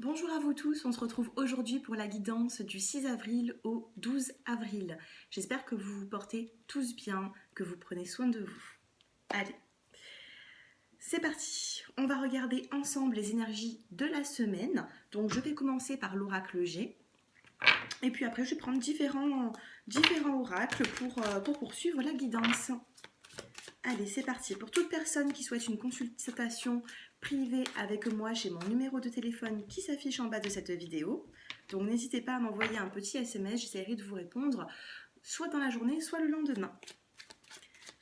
Bonjour à vous tous, on se retrouve aujourd'hui pour la guidance du 6 avril au 12 avril. J'espère que vous vous portez tous bien, que vous prenez soin de vous. Allez, c'est parti. On va regarder ensemble les énergies de la semaine. Donc je vais commencer par l'oracle G. Et puis après je vais prendre différents oracles pour poursuivre la guidance. Allez, c'est parti. Pour toute personne qui souhaite une consultation privée avec moi, j'ai mon numéro de téléphone qui s'affiche en bas de cette vidéo. Donc n'hésitez pas à m'envoyer un petit SMS, j'essaierai de vous répondre soit dans la journée, soit le lendemain.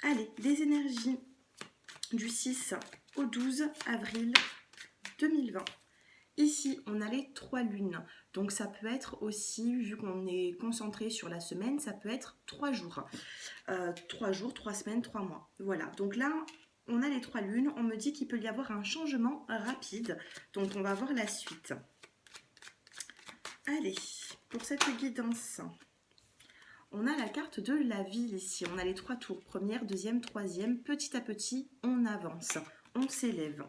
Allez, les énergies du 6 au 12 avril 2020. Ici, on a les 3 lunes. Donc ça peut être aussi, vu qu'on est concentré sur la semaine, ça peut être 3 jours. 3 jours, 3 semaines, 3 mois. Voilà, donc là, on a les 3 lunes. On me dit qu'il peut y avoir un changement rapide. Donc on va voir la suite. Allez, pour cette guidance, on a la carte de la vie ici. On a les 3 tours. Première, deuxième, troisième. Petit à petit, on avance. On s'élève.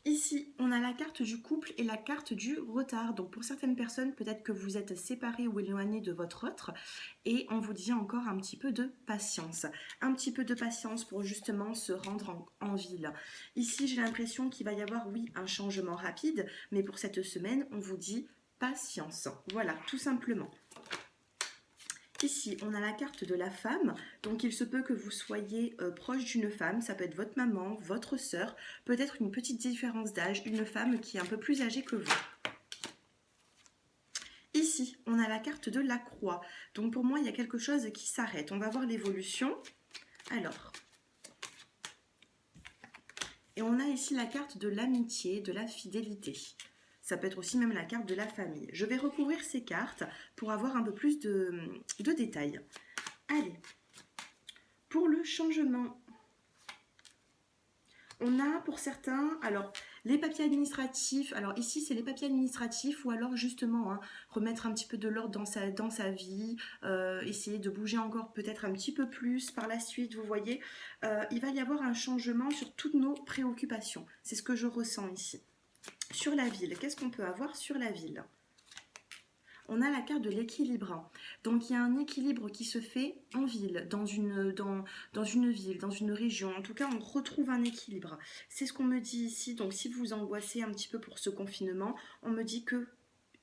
Ici, on a la carte du couple et la carte du retard. Donc pour certaines personnes, peut-être que vous êtes séparés ou éloignés de votre autre et on vous dit encore un petit peu de patience. Un petit peu de patience pour justement se rendre en ville. Ici, j'ai l'impression qu'il va y avoir, oui, un changement rapide, mais pour cette semaine, on vous dit patience. Voilà, tout simplement. Ici, on a la carte de la femme, donc il se peut que vous soyez proche d'une femme, ça peut être votre maman, votre sœur, peut-être une petite différence d'âge, une femme qui est un peu plus âgée que vous. Ici, on a la carte de la croix, donc pour moi, il y a quelque chose qui s'arrête. On va voir l'évolution. Alors, et on a ici la carte de l'amitié, de la fidélité. Ça peut être aussi même la carte de la famille. Je vais recouvrir ces cartes pour avoir un peu plus de détails. Allez, pour le changement, on a pour certains, alors les papiers administratifs, alors ici c'est les papiers administratifs ou alors justement remettre un petit peu de l'ordre dans sa vie, essayer de bouger encore peut-être un petit peu plus par la suite, vous voyez, il va y avoir un changement sur toutes nos préoccupations, c'est ce que je ressens ici. Sur la ville, qu'est-ce qu'on peut avoir sur la ville ? On a la carte de l'équilibre. Donc il y a un équilibre qui se fait en ville, dans une ville, dans une région. En tout cas, on retrouve un équilibre. C'est ce qu'on me dit ici. Donc si vous angoissez un petit peu pour ce confinement, on me dit que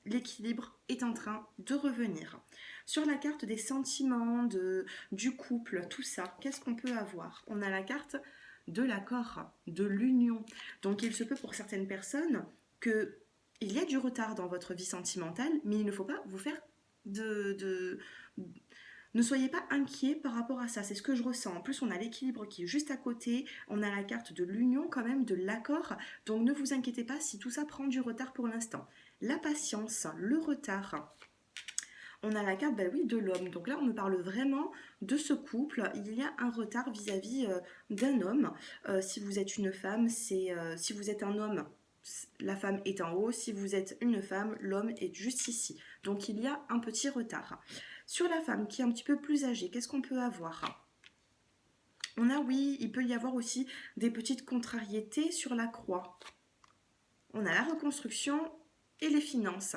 l'équilibre est en train de revenir. Sur la carte des sentiments, du couple, tout ça, qu'est-ce qu'on peut avoir ? On a la carte de l'accord, de l'union. Donc il se peut pour certaines personnes que il y a du retard dans votre vie sentimentale, mais il ne faut pas vous faire ne soyez pas inquiets par rapport à ça, c'est ce que je ressens. En plus, on a l'équilibre qui est juste à côté, on a la carte de l'union quand même, de l'accord, donc ne vous inquiétez pas si tout ça prend du retard pour l'instant. La patience, le retard. On a la carte de l'homme. Donc là, on me parle vraiment de ce couple. Il y a un retard vis-à-vis d'un homme. Si vous êtes une femme, si vous êtes un homme, la femme est en haut. Si vous êtes une femme, l'homme est juste ici. Donc il y a un petit retard. Sur la femme qui est un petit peu plus âgée, qu'est-ce qu'on peut avoir ? On a, oui, il peut y avoir aussi des petites contrariétés sur la croix. On a la reconstruction et les finances.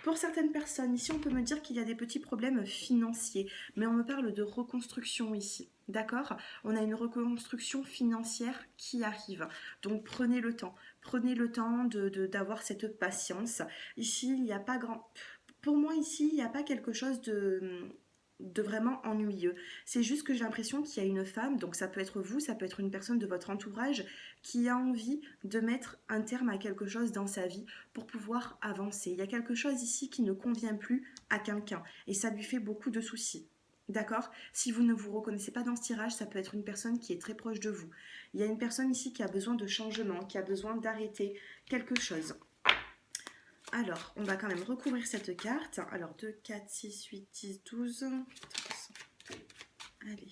Pour certaines personnes, ici on peut me dire qu'il y a des petits problèmes financiers, mais on me parle de reconstruction ici, d'accord ? On a une reconstruction financière qui arrive, donc prenez le temps d'avoir cette patience. Ici, il n'y a pas grand... Pour moi, ici, il n'y a pas quelque chose de vraiment ennuyeux. C'est juste que j'ai l'impression qu'il y a une femme, donc ça peut être vous, ça peut être une personne de votre entourage, qui a envie de mettre un terme à quelque chose dans sa vie pour pouvoir avancer. Il y a quelque chose ici qui ne convient plus à quelqu'un et ça lui fait beaucoup de soucis. D'accord ? Si vous ne vous reconnaissez pas dans ce tirage, ça peut être une personne qui est très proche de vous. Il y a une personne ici qui a besoin de changement, qui a besoin d'arrêter quelque chose. Alors, on va quand même recouvrir cette carte. Alors, 2, 4, 6, 8, 10, 12, 13. Allez.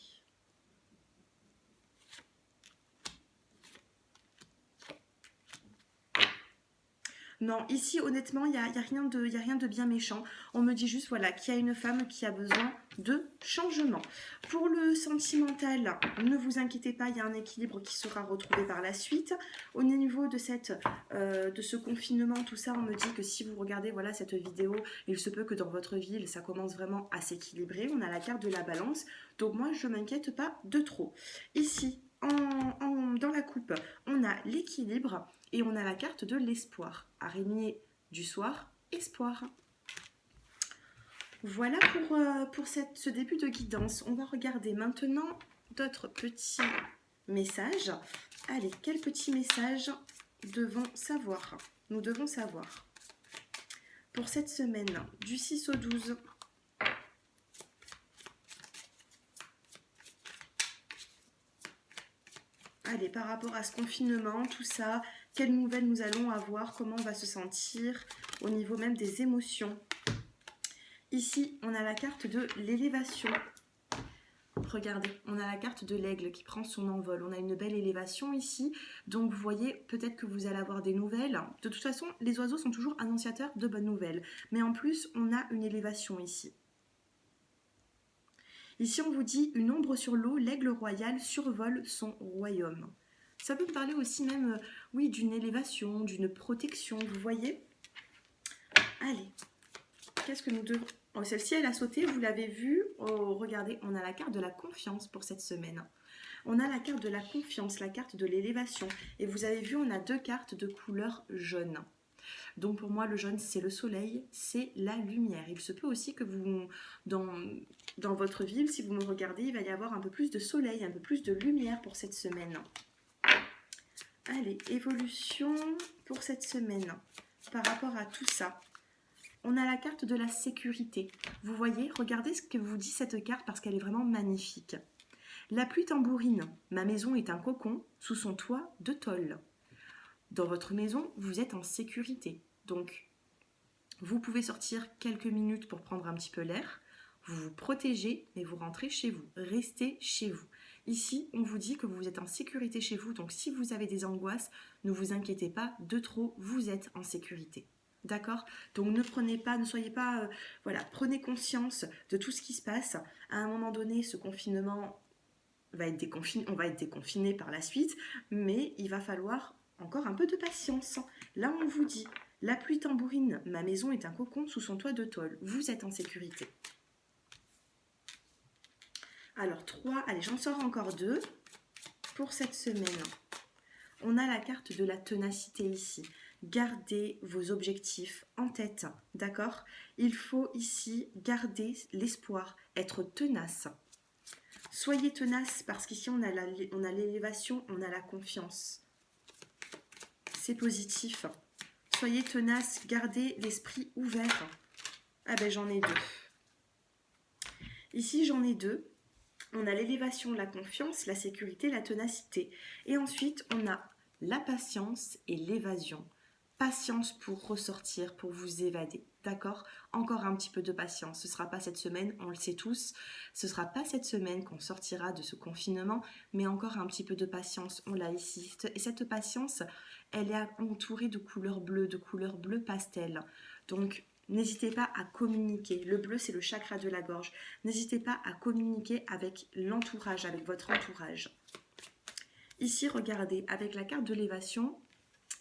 Non, ici, honnêtement, y a rien de bien méchant. On me dit juste, voilà, qu'il y a une femme qui a besoin de changement. Pour le sentimental, ne vous inquiétez pas, il y a un équilibre qui sera retrouvé par la suite. Au niveau de ce confinement, tout ça, on me dit que si vous regardez voilà, cette vidéo, il se peut que dans votre ville, ça commence vraiment à s'équilibrer. On a la carte de la balance, donc moi, je ne m'inquiète pas de trop. Ici, dans la coupe, on a l'équilibre et on a la carte de l'espoir. Araignée du soir, espoir. Voilà pour ce début de guidance. On va regarder maintenant d'autres petits messages. Allez, quels petits messages nous devons savoir pour cette semaine du 6 au 12. Allez, par rapport à ce confinement, tout ça, quelles nouvelles nous allons avoir, comment on va se sentir au niveau même des émotions. Ici, on a la carte de l'élévation. Regardez, on a la carte de l'aigle qui prend son envol. On a une belle élévation ici. Donc, vous voyez, peut-être que vous allez avoir des nouvelles. De toute façon, les oiseaux sont toujours annonciateurs de bonnes nouvelles. Mais en plus, on a une élévation ici. Ici, on vous dit une ombre sur l'eau, l'aigle royal survole son royaume. Ça peut me parler aussi même, oui, d'une élévation, d'une protection, vous voyez. Allez, qu'est-ce que nous devons... Oh, celle-ci, elle a sauté, vous l'avez vue. Oh, regardez, on a la carte de la confiance pour cette semaine. On a la carte de la confiance, la carte de l'élévation. Et vous avez vu, on a deux cartes de couleur jaune. Donc pour moi, le jaune, c'est le soleil, c'est la lumière. Il se peut aussi que vous, dans votre ville, si vous me regardez, il va y avoir un peu plus de soleil, un peu plus de lumière pour cette semaine. Allez, évolution pour cette semaine par rapport à tout ça. On a la carte de la sécurité. Vous voyez, regardez ce que vous dit cette carte parce qu'elle est vraiment magnifique. La pluie tambourine. Ma maison est un cocon sous son toit de tôle. Dans votre maison, vous êtes en sécurité. Donc, vous pouvez sortir quelques minutes pour prendre un petit peu l'air. Vous vous protégez, mais vous rentrez chez vous. Restez chez vous. Ici, on vous dit que vous êtes en sécurité chez vous. Donc, si vous avez des angoisses, ne vous inquiétez pas de trop. Vous êtes en sécurité. D'accord? Donc, ne soyez pas... voilà, prenez conscience de tout ce qui se passe. À un moment donné, ce confinement on va être déconfiné par la suite, mais il va falloir encore un peu de patience. Là, on vous dit, la pluie tambourine, ma maison est un cocon sous son toit de tôle. Vous êtes en sécurité. Alors, 3, allez, j'en sors encore 2 pour cette semaine. On a la carte de la ténacité ici. Gardez vos objectifs en tête, d'accord? Il faut ici garder l'espoir, être tenace. Soyez tenace parce qu'ici on a l'élévation, on a la confiance. C'est positif. Soyez tenace, gardez l'esprit ouvert. Ah ben j'en ai 2. Ici j'en ai 2. On a l'élévation, la confiance, la sécurité, la ténacité. Et ensuite on a la patience et l'évasion. Patience pour ressortir, pour vous évader. D'accord? Encore un petit peu de patience. Ce ne sera pas cette semaine, on le sait tous. Ce ne sera pas cette semaine qu'on sortira de ce confinement, mais encore un petit peu de patience. On l'a ici. Et cette patience, elle est entourée de couleur bleu pastel. Donc, n'hésitez pas à communiquer. Le bleu, c'est le chakra de la gorge. N'hésitez pas à communiquer avec l'entourage, avec votre entourage. Ici, regardez, avec la carte de l'élévation,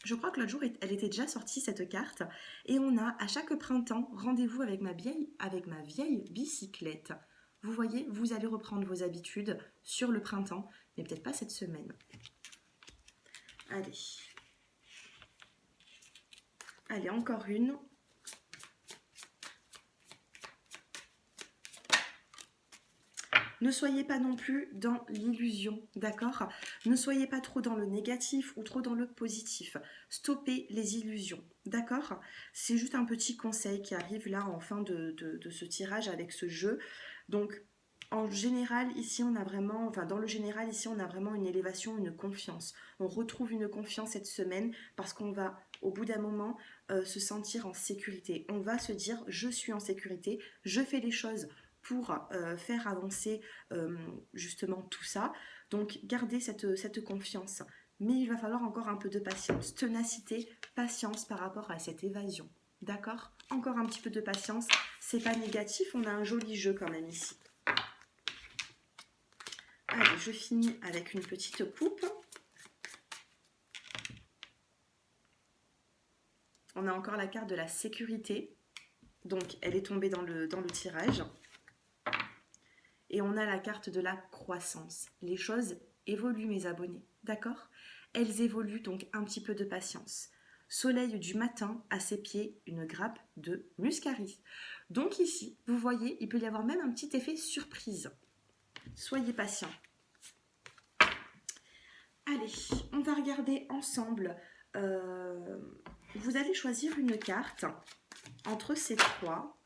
je crois que l'autre jour, elle était déjà sortie, cette carte. Et on a, à chaque printemps, rendez-vous avec ma vieille bicyclette. Vous voyez, vous allez reprendre vos habitudes sur le printemps, mais peut-être pas cette semaine. Allez. Allez, encore une. Ne soyez pas non plus dans l'illusion, d'accord? Ne soyez pas trop dans le négatif ou trop dans le positif. Stoppez les illusions, d'accord? C'est juste un petit conseil qui arrive là en fin de ce tirage avec ce jeu. Donc, en général, ici, on a vraiment, dans le général, ici, on a vraiment une élévation, une confiance. On retrouve une confiance cette semaine parce qu'on va, au bout d'un moment, se sentir en sécurité. On va se dire, je suis en sécurité, je fais les choses pour faire avancer justement tout ça. Donc, gardez cette confiance. mais il va falloir encore un peu de patience, ténacité, patience par rapport à cette évasion. D'accord? Encore un petit peu de patience, c'est pas négatif, on a un joli jeu quand même ici. Allez, je finis avec une petite coupe. On a encore la carte de la sécurité, donc elle est tombée dans le tirage. Et on a la carte de la croissance. Les choses évoluent, mes abonnés, d'accord? Elles évoluent, donc un petit peu de patience. Soleil du matin, à ses pieds, une grappe de muscari. Donc ici, vous voyez, il peut y avoir même un petit effet surprise. Soyez patients. Allez, on va regarder ensemble. Vous allez choisir une carte entre ces trois.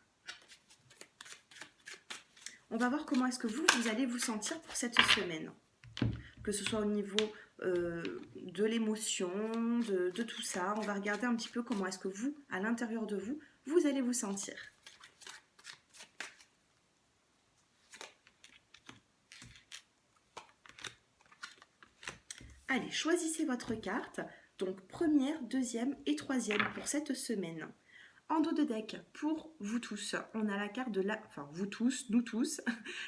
On va voir comment est-ce que vous allez vous sentir pour cette semaine. Que ce soit au niveau de l'émotion, de tout ça. On va regarder un petit peu comment est-ce que vous, à l'intérieur de vous, vous allez vous sentir. Allez, choisissez votre carte. Donc première, deuxième et troisième pour cette semaine. En dos de deck, pour vous tous, on a la carte de la... Enfin, vous tous, nous tous,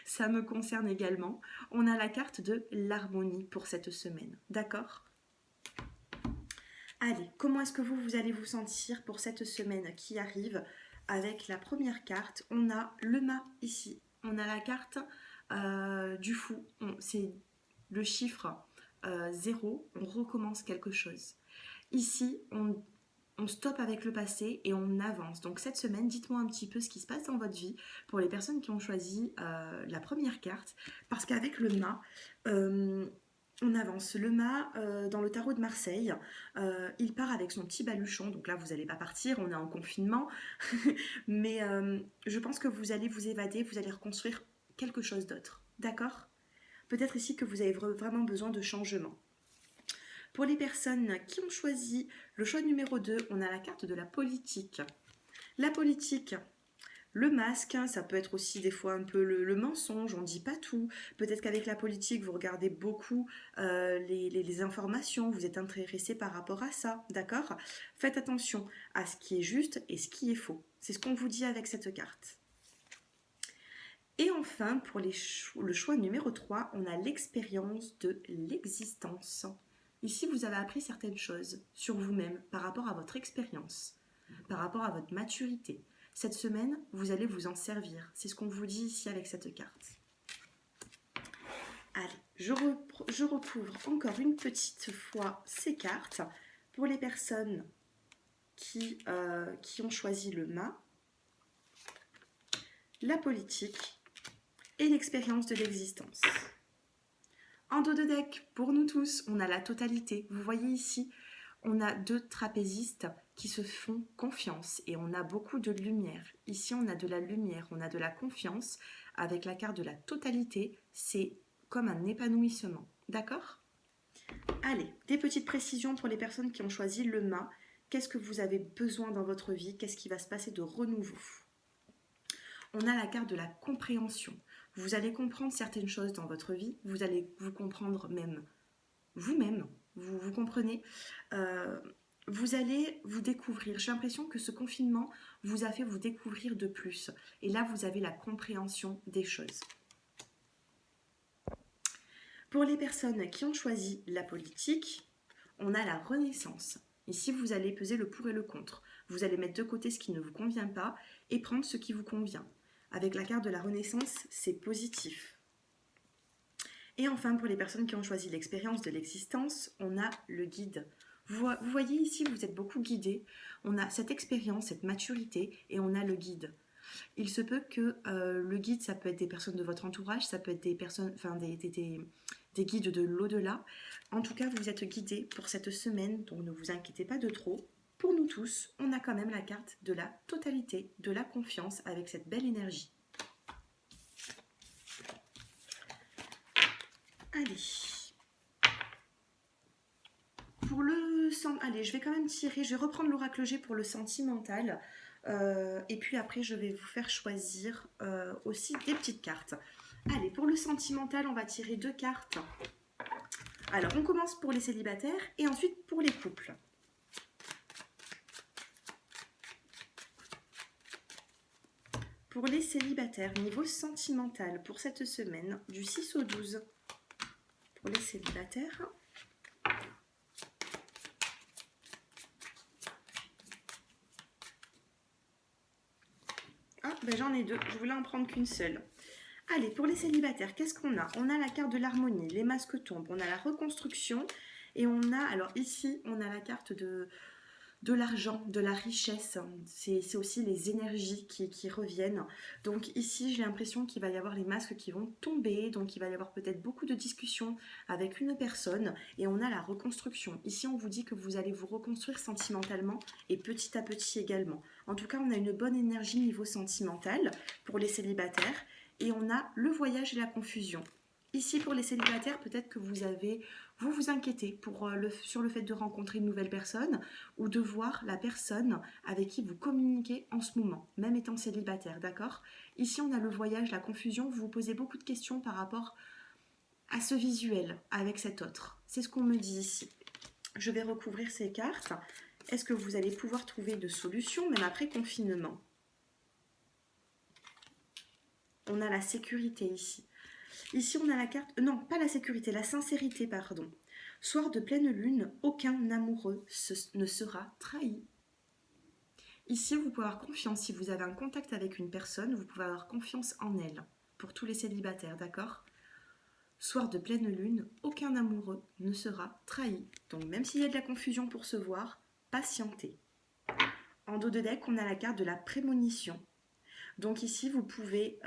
ça me concerne également. On a la carte de l'harmonie pour cette semaine. D'accord? Allez, comment est-ce que vous allez vous sentir pour cette semaine qui arrive? Avec la première carte, on a le mât ici. On a la carte du fou. C'est le chiffre 0. On recommence quelque chose. Ici, on stoppe avec le passé et on avance. Donc cette semaine, dites-moi un petit peu ce qui se passe dans votre vie pour les personnes qui ont choisi la première carte. Parce qu'avec le mât, on avance. Le mât, dans le tarot de Marseille, il part avec son petit baluchon. Donc là, vous n'allez pas partir, on est en confinement. Mais je pense que vous allez vous évader, vous allez reconstruire quelque chose d'autre. D'accord? Peut-être ici que vous avez vraiment besoin de changement. Pour les personnes qui ont choisi le choix numéro 2, on a la carte de la politique. La politique, le masque, ça peut être aussi des fois un peu le mensonge, on ne dit pas tout. Peut-être qu'avec la politique, vous regardez beaucoup les informations, vous êtes intéressé par rapport à ça, d'accord? Faites attention à ce qui est juste et ce qui est faux. C'est ce qu'on vous dit avec cette carte. Et enfin, pour le choix numéro 3, on a l'expérience de l'existence. Ici, vous avez appris certaines choses sur vous-même par rapport à votre expérience, par rapport à votre maturité. Cette semaine, vous allez vous en servir. C'est ce qu'on vous dit ici avec cette carte. Allez, je recouvre encore une petite fois ces cartes pour les personnes qui ont choisi le mât, la politique et l'expérience de l'existence. En dos de deck, pour nous tous, on a la totalité. Vous voyez ici, on a 2 trapézistes qui se font confiance et on a beaucoup de lumière. Ici, on a de la lumière, on a de la confiance. Avec la carte de la totalité, c'est comme un épanouissement. D'accord? Allez, des petites précisions pour les personnes qui ont choisi le mât. Qu'est-ce que vous avez besoin dans votre vie? Qu'est-ce qui va se passer de renouveau? On a la carte de la compréhension. Vous allez comprendre certaines choses dans votre vie, vous allez vous comprendre même vous-même, vous comprenez, vous allez vous découvrir. J'ai l'impression que ce confinement vous a fait vous découvrir de plus. Et là, vous avez la compréhension des choses. Pour les personnes qui ont choisi la politique, on a la renaissance. Ici, vous allez peser le pour et le contre. Vous allez mettre de côté ce qui ne vous convient pas et prendre ce qui vous convient. Avec la carte de la renaissance, c'est positif. Et enfin, pour les personnes qui ont choisi l'expérience de l'existence, on a le guide. Vous voyez ici, vous êtes beaucoup guidé. On a cette expérience, cette maturité, et on a le guide. Il se peut que le guide, ça peut être des personnes de votre entourage, ça peut être des personnes, enfin des guides de l'au-delà. En tout cas, vous êtes guidé pour cette semaine, donc ne vous inquiétez pas de trop. Pour nous tous, on a quand même la carte de la totalité, de la confiance avec cette belle énergie. Allez. Allez, je vais quand même tirer, je vais reprendre l'oracle G pour le sentimental. Et puis après, je vais vous faire choisir aussi des petites cartes. Allez, pour le sentimental, on va tirer 2 cartes Alors, on commence pour les célibataires et ensuite pour les couples. Pour les célibataires, niveau sentimental, pour cette semaine, du 6 au 12, pour les célibataires. Ah, ben j'en ai deux, je voulais en prendre qu'une seule. Allez, pour les célibataires, qu'est-ce qu'on a? On a la carte de l'harmonie, les masques tombent, on a la reconstruction et on a, alors ici, on a la carte de l'argent, de la richesse. C'est aussi les énergies qui reviennent. Donc ici, j'ai l'impression qu'il va y avoir les masques qui vont tomber, donc il va y avoir peut-être beaucoup de discussions avec une personne et on a la reconstruction. Ici, on vous dit que vous allez vous reconstruire sentimentalement et petit à petit également. En tout cas, on a une bonne énergie niveau sentimental pour les célibataires et on a le voyage et la confusion. Ici, pour les célibataires, peut-être que vous vous inquiétez sur le fait de rencontrer une nouvelle personne ou de voir la personne avec qui vous communiquez en ce moment, même étant célibataire, d'accord? Ici, on a le voyage, la confusion, vous vous posez beaucoup de questions par rapport à ce visuel avec cet autre. C'est ce qu'on me dit ici. Je vais recouvrir ces cartes. Est-ce que vous allez pouvoir trouver de solutions, même après confinement? On a la sécurité ici. Ici, on a la carte... Non, pas la sécurité, la sincérité, pardon. Soir de pleine lune, aucun amoureux ne sera trahi. Ici, vous pouvez avoir confiance. Si vous avez un contact avec une personne, vous pouvez avoir confiance en elle. Pour tous les célibataires, d'accord? Soir de pleine lune, aucun amoureux ne sera trahi. Donc, même s'il y a de la confusion pour se voir, patientez. En dos de deck, on a la carte de la prémonition. Donc ici, vous pouvez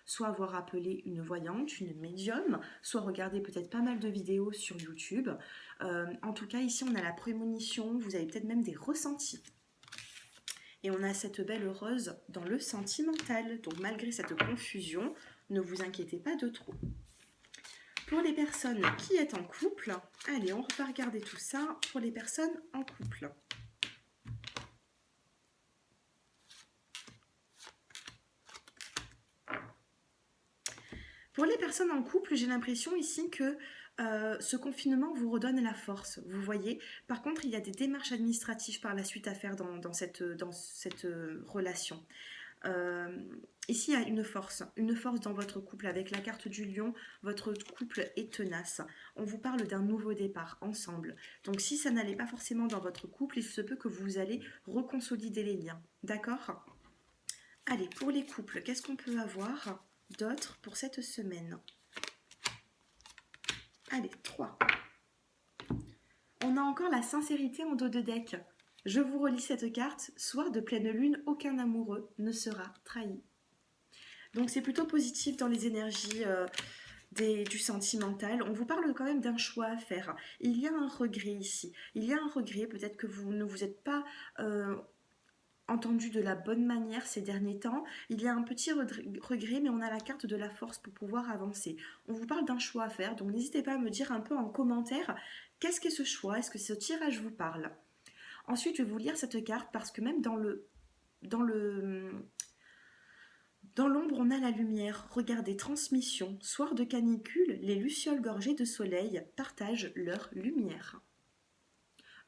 soit avoir appelé une voyante, une médium, soit regarder peut-être pas mal de vidéos sur YouTube. En tout cas, ici, on a la prémonition, vous avez peut-être même des ressentis. Et on a cette belle heureuse dans le sentimental. Donc malgré cette confusion, ne vous inquiétez pas de trop. Pour les personnes qui sont en couple, allez, on va regarder tout ça pour les personnes en couple. Pour les personnes en couple, j'ai l'impression ici que ce confinement vous redonne la force, vous voyez. Par contre, il y a des démarches administratives par la suite à faire dans cette relation. Ici, il y a une force dans votre couple. Avec la carte du lion, votre couple est tenace. On vous parle d'un nouveau départ ensemble. Donc, si ça n'allait pas forcément dans votre couple, il se peut que vous allez reconsolider les liens. D'accord? Allez, pour les couples, qu'est-ce qu'on peut avoir d'autre pour cette semaine? Allez, 3. On a encore la sincérité en dos de deck. Je vous relis cette carte. Soir de pleine lune, aucun amoureux ne sera trahi. Donc c'est plutôt positif dans les énergies du sentimental. On vous parle quand même d'un choix à faire. Il y a un regret ici. Il y a un regret, peut-être que vous ne vous êtes pas entendu de la bonne manière ces derniers temps. Il y a un petit regret, mais on a la carte de la force pour pouvoir avancer. On vous parle d'un choix à faire, donc n'hésitez pas à me dire un peu en commentaire qu'est-ce qu'est ce choix, est-ce que ce tirage vous parle. Ensuite, je vais vous lire cette carte parce que même dans l'ombre, on a la lumière. Regardez, transmission. Soir de canicule, les lucioles gorgées de soleil partagent leur lumière.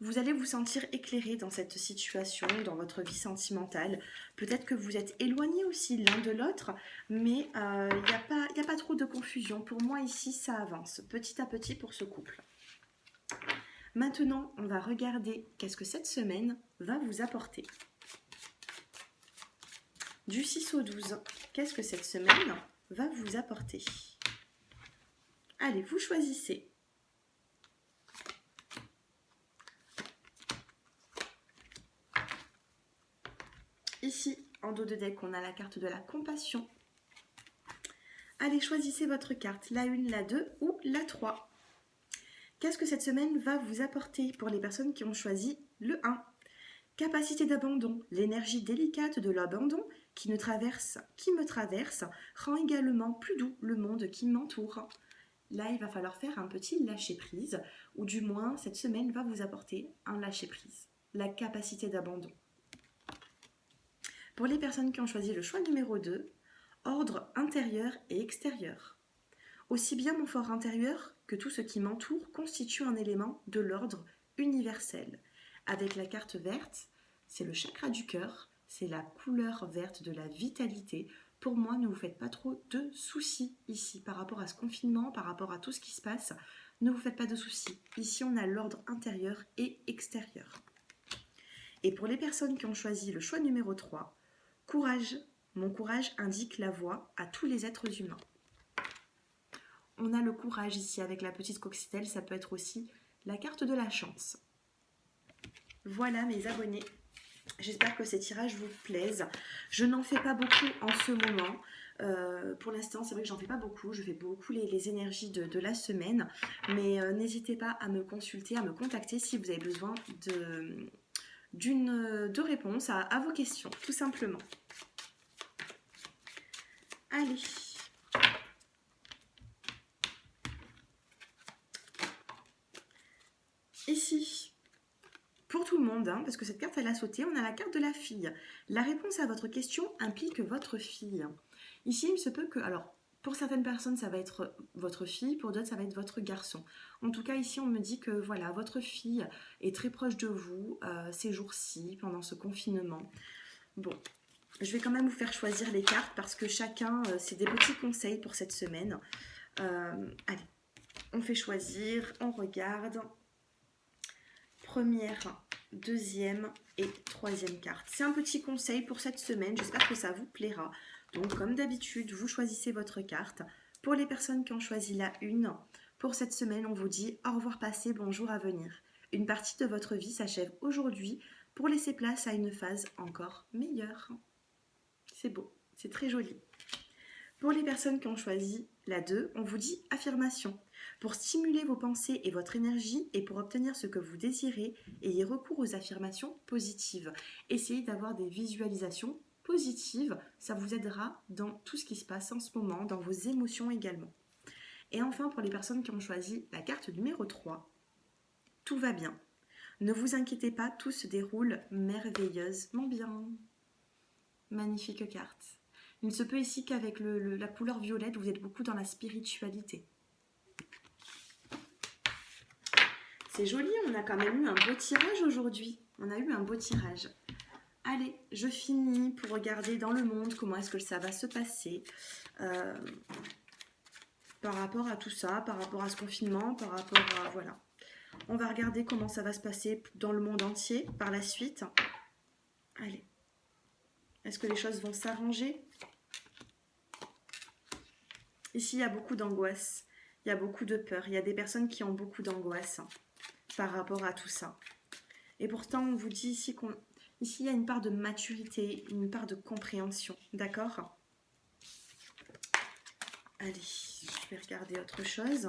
Vous allez vous sentir éclairé dans cette situation, dans votre vie sentimentale. Peut-être que vous êtes éloignés aussi l'un de l'autre, mais il n'y a pas trop de confusion. Pour moi, ici, ça avance petit à petit pour ce couple. Maintenant, on va regarder qu'est-ce que cette semaine va vous apporter. Du 6 au 12, qu'est-ce que cette semaine va vous apporter? Allez, vous choisissez. Ici, en dos de deck, on a la carte de la compassion. Allez, choisissez votre carte, la 1, la 2 ou la 3. Qu'est-ce que cette semaine va vous apporter pour les personnes qui ont choisi le 1? Capacité d'abandon, l'énergie délicate de l'abandon qui me traverse, rend également plus doux le monde qui m'entoure. Là, il va falloir faire un petit lâcher-prise, ou du moins, cette semaine va vous apporter un lâcher-prise, la capacité d'abandon. Pour les personnes qui ont choisi le choix numéro 2, ordre intérieur et extérieur. Aussi bien mon fort intérieur que tout ce qui m'entoure constitue un élément de l'ordre universel. Avec la carte verte, c'est le chakra du cœur, c'est la couleur verte de la vitalité. Pour moi, ne vous faites pas trop de soucis ici par rapport à ce confinement, par rapport à tout ce qui se passe. Ne vous faites pas de soucis. Ici, on a l'ordre intérieur et extérieur. Et pour les personnes qui ont choisi le choix numéro 3, courage. Mon courage indique la voie à tous les êtres humains. On a le courage ici avec la petite coquetelle, ça peut être aussi la carte de la chance. Voilà mes abonnés, j'espère que ces tirages vous plaisent. Je n'en fais pas beaucoup en ce moment. Pour l'instant, c'est vrai que j'en fais pas beaucoup. Je fais beaucoup les énergies de la semaine. Mais n'hésitez pas à me consulter, à me contacter si vous avez besoin de réponses à vos questions, tout simplement. Allez. Ici, pour tout le monde, parce que cette carte elle a sauté, on a la carte de la fille. La réponse à votre question implique votre fille. Ici, il se peut que, alors, pour certaines personnes, ça va être votre fille, pour d'autres, ça va être votre garçon. En tout cas, ici, on me dit que voilà, votre fille est très proche de vous ces jours-ci, pendant ce confinement. Bon, je vais quand même vous faire choisir les cartes parce que chacun, c'est des petits conseils pour cette semaine. Allez, on fait choisir, on regarde. Première, deuxième et troisième carte. C'est un petit conseil pour cette semaine, j'espère que ça vous plaira. Donc comme d'habitude, vous choisissez votre carte. Pour les personnes qui ont choisi la une, pour cette semaine, on vous dit au revoir passé, bonjour à venir. Une partie de votre vie s'achève aujourd'hui pour laisser place à une phase encore meilleure. C'est beau, c'est très joli. Pour les personnes qui ont choisi la 2, on vous dit affirmation. Pour stimuler vos pensées et votre énergie et pour obtenir ce que vous désirez, ayez recours aux affirmations positives. Essayez d'avoir des visualisations positives, ça vous aidera dans tout ce qui se passe en ce moment, dans vos émotions également. Et enfin, pour les personnes qui ont choisi la carte numéro 3, tout va bien. Ne vous inquiétez pas, tout se déroule merveilleusement bien. Magnifique carte. Il se peut ici qu'avec la couleur violette, vous êtes beaucoup dans la spiritualité. C'est joli, on a quand même eu un beau tirage aujourd'hui. On a eu un beau tirage. Allez, je finis pour regarder dans le monde comment est-ce que ça va se passer. Par rapport à tout ça, par rapport à ce confinement, par rapport à... Voilà. On va regarder comment ça va se passer dans le monde entier par la suite. Allez. Est-ce que les choses vont s'arranger ? Ici, il y a beaucoup d'angoisse, il y a beaucoup de peur, il y a des personnes qui ont beaucoup d'angoisse par rapport à tout ça. Et pourtant, on vous dit ici ici, il y a une part de maturité, une part de compréhension, d'accord ? Allez, je vais regarder autre chose.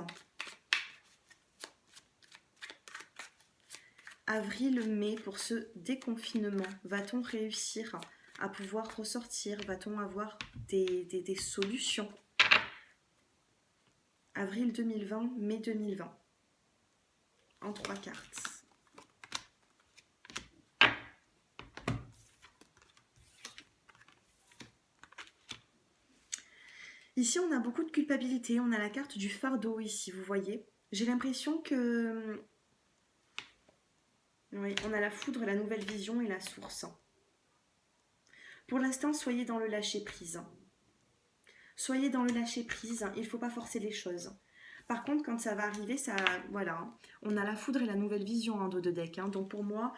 Avril-mai pour ce déconfinement, va-t-on réussir à pouvoir ressortir ? Va-t-on avoir des solutions ? Avril 2020, mai 2020. En 3 cartes. Ici, on a beaucoup de culpabilité. On a la carte du fardeau ici, vous voyez. J'ai l'impression que... Oui, on a la foudre, la nouvelle vision et la source. Pour l'instant, soyez dans le lâcher-prise. Soyez dans le lâcher-prise, il ne faut pas forcer les choses. Par contre, quand ça va arriver, ça, voilà, on a la foudre et la nouvelle vision en dos de deck. Donc pour moi,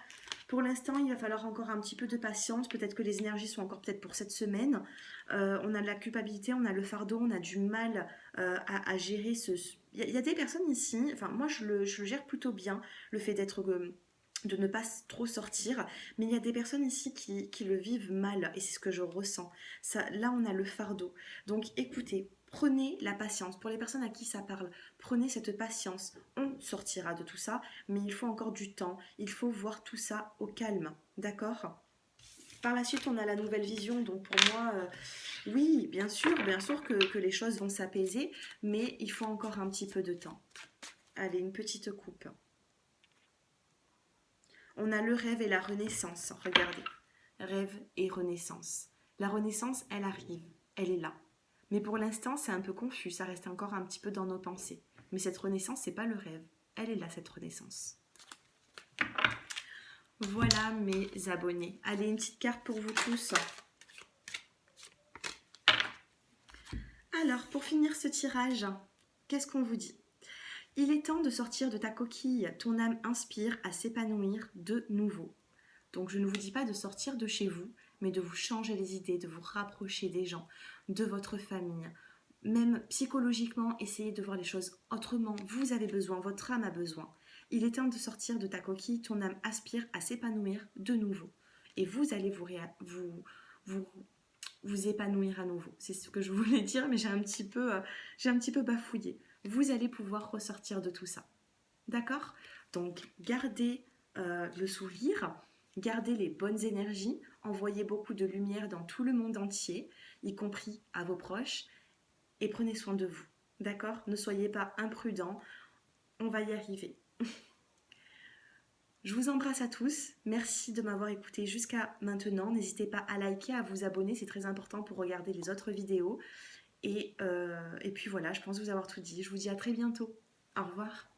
pour l'instant, il va falloir encore un petit peu de patience. Peut-être que les énergies sont encore peut-être pour cette semaine. On a de la culpabilité, on a le fardeau, on a du mal à gérer ce... Il y a des personnes ici, enfin moi je le gère plutôt bien, le fait d'être... de ne pas trop sortir, mais il y a des personnes ici qui le vivent mal, et c'est ce que je ressens. Ça, là, on a le fardeau. Donc, écoutez, prenez la patience. Pour les personnes à qui ça parle, prenez cette patience. On sortira de tout ça, mais il faut encore du temps. Il faut voir tout ça au calme, d'accord ? Par la suite, on a la nouvelle vision, donc pour moi, oui, bien sûr que les choses vont s'apaiser, mais il faut encore un petit peu de temps. Allez, une petite coupe. On a le rêve et la renaissance, regardez. Rêve et renaissance. La renaissance, elle arrive, elle est là. Mais pour l'instant, c'est un peu confus, ça reste encore un petit peu dans nos pensées. Mais cette renaissance, c'est pas le rêve. Elle est là, cette renaissance. Voilà mes abonnés. Allez, une petite carte pour vous tous. Alors, pour finir ce tirage, qu'est-ce qu'on vous dit? Il est temps de sortir de ta coquille. Ton âme inspire à s'épanouir de nouveau. Donc, je ne vous dis pas de sortir de chez vous, mais de vous changer les idées, de vous rapprocher des gens, de votre famille. Même psychologiquement, essayez de voir les choses autrement. Vous avez besoin, votre âme a besoin. Il est temps de sortir de ta coquille. Ton âme aspire à s'épanouir de nouveau. Et vous allez vous, vous épanouir à nouveau. C'est ce que je voulais dire, mais j'ai un petit peu bafouillé. Vous allez pouvoir ressortir de tout ça. D'accord? Donc, gardez le sourire, gardez les bonnes énergies, envoyez beaucoup de lumière dans tout le monde entier, y compris à vos proches, et prenez soin de vous. D'accord? Ne soyez pas imprudents, on va y arriver. Je vous embrasse à tous. Merci de m'avoir écouté jusqu'à maintenant. N'hésitez pas à liker, à vous abonner. C'est très important pour regarder les autres vidéos. Et puis voilà, je pense vous avoir tout dit. Je vous dis à très bientôt. Au revoir.